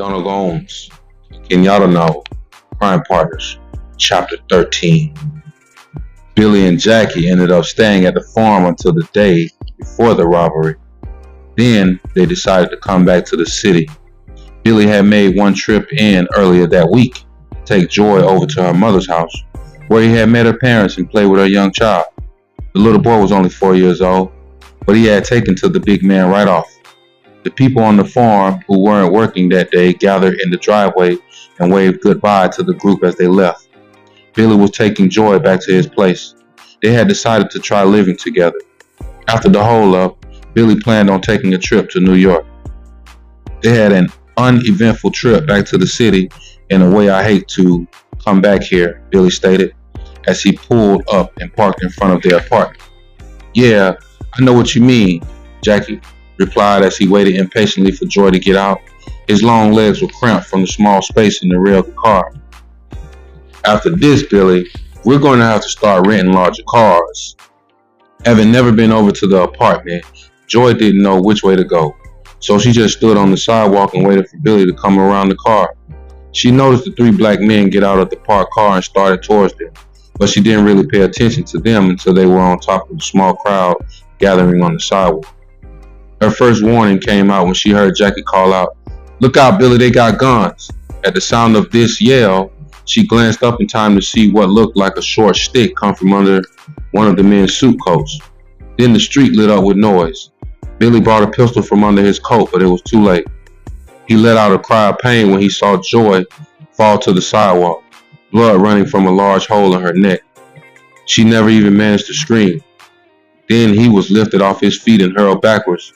Donald Goines, Kenyatta novel, Crime Partners, Chapter 13. Billy and Jackie ended up staying at the farm until the day before the robbery. Then they decided to come back to the city. Billy had made one trip in earlier that week to take Joy over to her mother's house, where he had met her parents and played with her young child. The little boy was only 4 years old, but he had taken to the big man right off. The people on the farm who weren't working that day gathered in the driveway and waved goodbye to the group as they left. Billy was taking Joy back to his place. They had decided to try living together. After the holdup, Billy planned on taking a trip to New York. They had an uneventful trip back to the city. "In a way I hate to come back here," Billy stated, as he pulled up and parked in front of their apartment. "Yeah, I know what you mean," Jackie replied as he waited impatiently for Joy to get out. His long legs were cramped from the small space in the rear of the car. "After this, Billy, we're going to have to start renting larger cars." Having never been over to the apartment, Joy didn't know which way to go, so she just stood on the sidewalk and waited for Billy to come around the car. She noticed the three black men get out of the parked car and started towards them, but she didn't really pay attention to them until they were on top of the small crowd gathering on the sidewalk. Her first warning came out when she heard Jackie call out, "Look out, Billy, they got guns." At the sound of this yell, she glanced up in time to see what looked like a short stick come from under one of the men's suit coats. Then the street lit up with noise. Billy brought a pistol from under his coat, but it was too late. He let out a cry of pain when he saw Joy fall to the sidewalk, blood running from a large hole in her neck. She never even managed to scream. Then he was lifted off his feet and hurled backwards.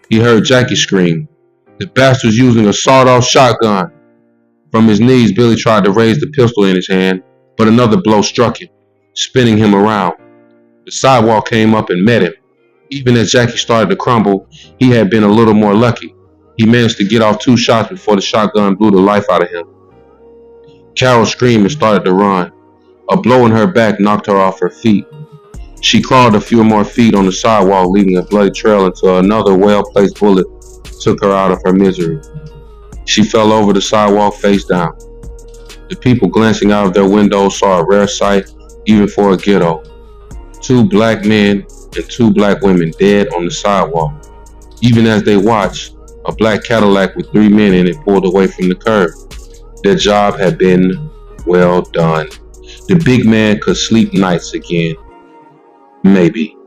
He heard Jackie scream, "The bastard's using a sawed-off shotgun." From his knees, Billy tried to raise the pistol in his hand, but another blow struck him, spinning him around. The sidewalk came up and met him. Even as Jackie started to crumble, he had been a little more lucky. He managed to get off 2 shots before the shotgun blew the life out of him. Carol screamed and started to run. A blow in her back knocked her off her feet. She crawled a few more feet on the sidewalk, leaving a bloody trail until another well-placed bullet took her out of her misery. She fell over the sidewalk face down. The people glancing out of their windows saw a rare sight, even for a ghetto. 2 black men and 2 black women dead on the sidewalk. Even as they watched, a black Cadillac with 3 men in it pulled away from the curb. Their job had been well done. The big man could sleep nights again. Maybe.